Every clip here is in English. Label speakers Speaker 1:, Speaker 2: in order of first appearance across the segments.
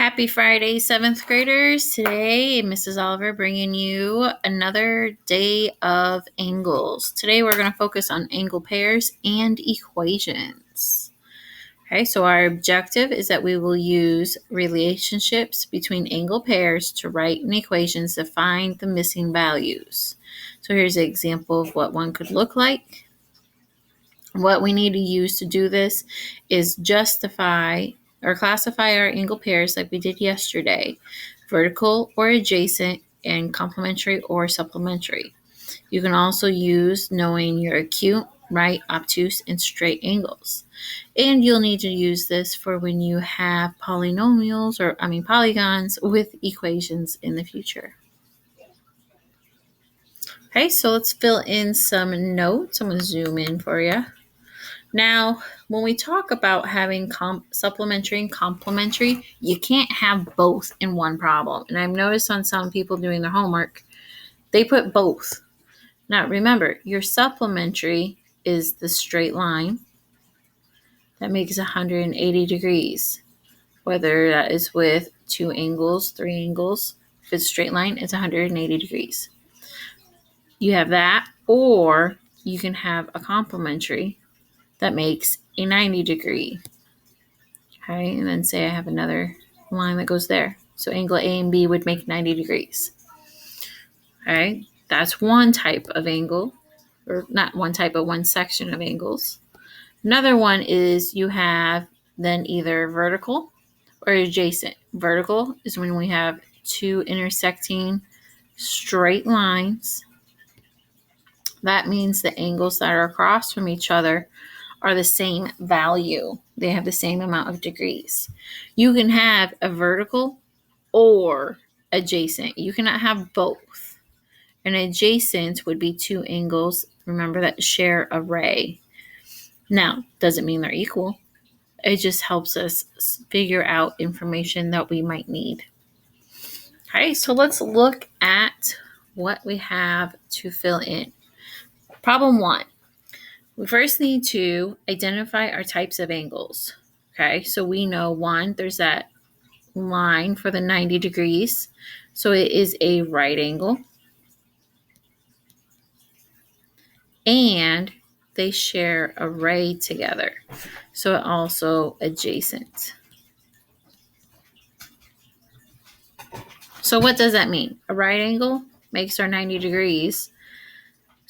Speaker 1: Happy Friday, 7th graders. Today, Mrs. Oliver bringing you another day of angles. Today, we're going to focus on angle pairs and equations. Okay, so our objective is that we will use relationships between angle pairs to write in equations to find the missing values. So here's an example of what one could look like. What we need to use to do this is justify or classify our angle pairs like we did yesterday, vertical or adjacent, and complementary or supplementary. You can also use knowing your acute, right, obtuse, and straight angles. And you'll need to use this for when you have polygons with equations in the future. Okay, so let's fill in some notes. I'm going to zoom in for you. Now, when we talk about having supplementary and complementary, you can't have both in one problem. And I've noticed on some people doing their homework, they put both. Now, remember, your supplementary is the straight line that makes 180 degrees. Whether that is with 2 angles, 3 angles, if it's a straight line, it's 180 degrees. You have that, or you can have a complementary that makes a 90 degree. Okay, and then say I have another line that goes there. So angle A and B would make 90 degrees. Okay, that's one type of angle, or not one type, but one section of angles. Another one is you have then either vertical or adjacent. Vertical is when we have 2 intersecting straight lines. That means the angles that are across from each other are the same value. They have the same amount of degrees. You can have a vertical or adjacent. You cannot have both. An adjacent would be 2 angles, remember, that share a ray. Now, doesn't mean they're equal. It just helps us figure out information that we might need. Okay, so let's look at what we have to fill in. Problem 1. We first need to identify our types of angles. Okay, so we know 1, there's that line for the 90 degrees. So it is a right angle. And they share a ray together. So it also adjacent. So what does that mean? A right angle makes our 90 degrees.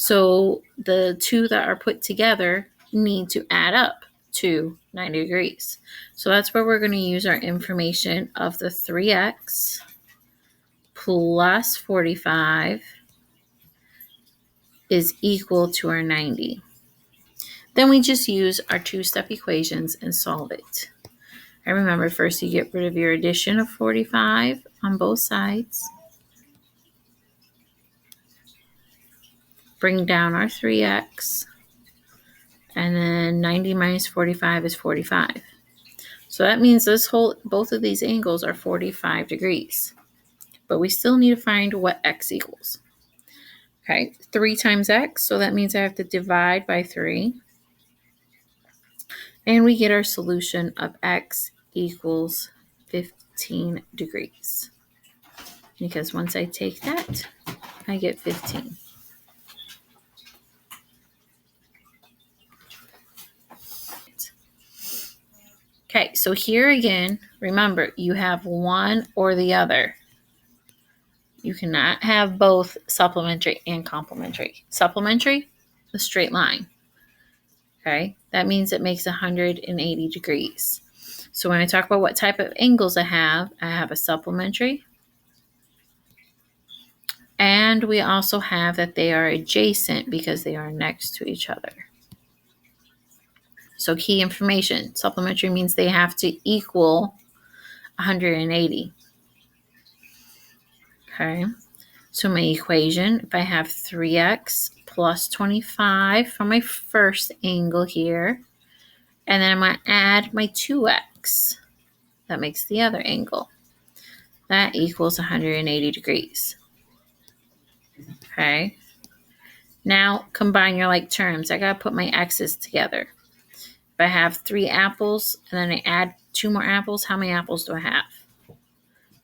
Speaker 1: So the 2 that are put together need to add up to 90 degrees. So that's where we're going to use our information of the 3x plus 45 is equal to our 90. Then we just use our 2-step equations and solve it. And remember, first you get rid of your addition of 45 on both sides. Bring down our 3x. And then 90 minus 45 is 45. So that means both of these angles are 45 degrees. But we still need to find what x equals. Okay, 3 times x, so that means I have to divide by 3. And we get our solution of x equals 15 degrees. Because once I take that, I get 15. Okay, so here again, remember, you have one or the other. You cannot have both supplementary and complementary. Supplementary, a straight line. Okay, that means it makes 180 degrees. So when I talk about what type of angles I have a supplementary. And we also have that they are adjacent because they are next to each other. So key information, supplementary means they have to equal 180. Okay, so my equation, if I have 3x plus 25 for my first angle here, and then I'm going to add my 2x, that makes the other angle. That equals 180 degrees. Okay, now combine your like terms. I got to put my x's together. If I have 3 apples and then I add 2 more apples, how many apples do I have?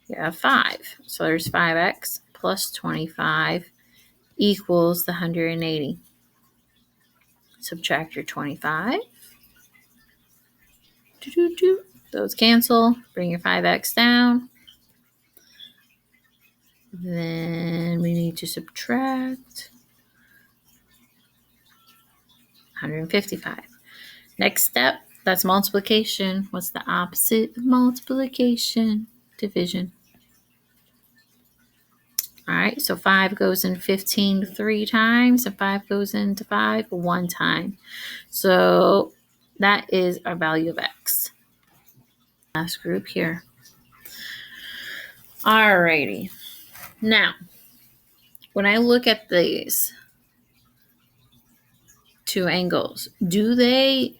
Speaker 1: You have 5. So there's 5x plus 25 equals the 180. Subtract your 25. Those cancel. Bring your 5x down. Then we need to subtract 155. Next step, that's multiplication. What's the opposite of multiplication? Division. All right, so 5 goes in 15 3 times, and 5 goes into 5 1 time. So that is our value of x. Last group here. All righty. Now, when I look at these two angles, do they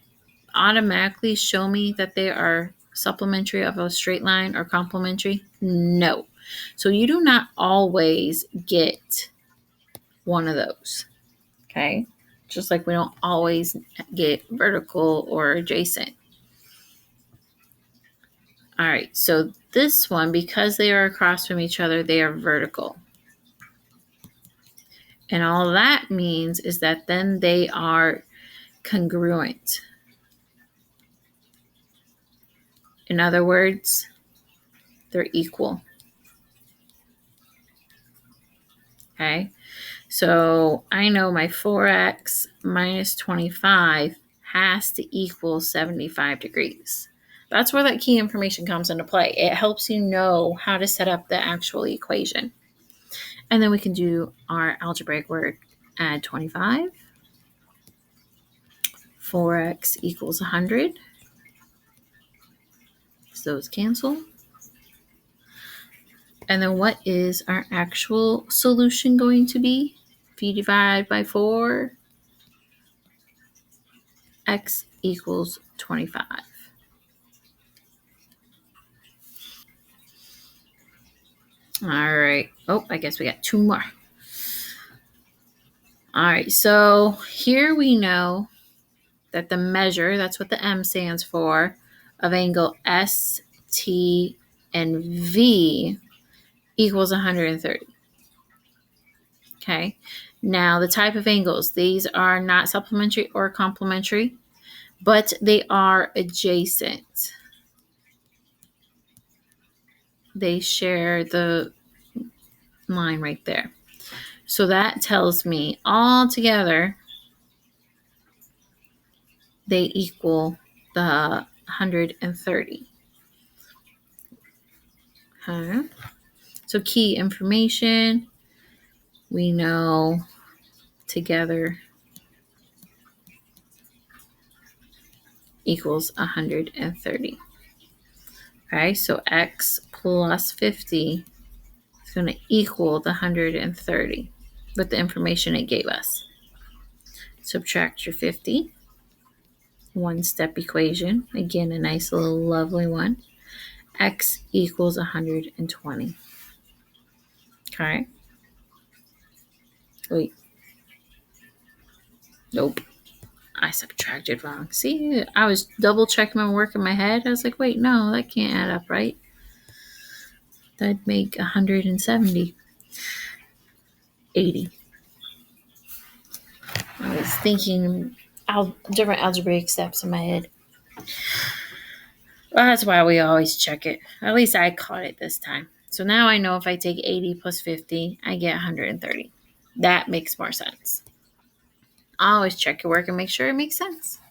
Speaker 1: automatically show me that they are supplementary of a straight line or complementary? No. So you do not always get one of those. Okay? Just like we don't always get vertical or adjacent. All right, so this one, because they are across from each other, they are vertical. And all that means is that then they are congruent. In other words, they're equal. Okay, so I know my 4x minus 25 has to equal 75 degrees. That's where that key information comes into play. It helps you know how to set up the actual equation. And then we can do our algebraic work. Add 25. 4x equals 100. So those cancel. And then what is our actual solution going to be? If you divide by 4, x equals 25. All right. Oh, I guess we got 2 more. All right. So here we know that the measure, that's what the M stands for, of angle S, T, and V equals 130. Okay. Now the type of angles, these are not supplementary or complementary, but they are adjacent. They share the line right there. So that tells me all together they equal the 130. Okay. So key information, we know together equals 130. Okay, so x plus 50 is going to equal the 130 with the information it gave us. Subtract your 50. One-step equation. Again, a nice little lovely one. X equals 120. Okay. Wait. Nope. I subtracted wrong. See, I was double checking my work in my head. I was like, wait, no, that can't add up, right? That'd make 170. 80. I was thinking different algebraic steps in my head. Well, that's why we always check it. At least I caught it this time. So now I know if I take 80 plus 50, I get 130. That makes more sense. Always check your work and make sure it makes sense.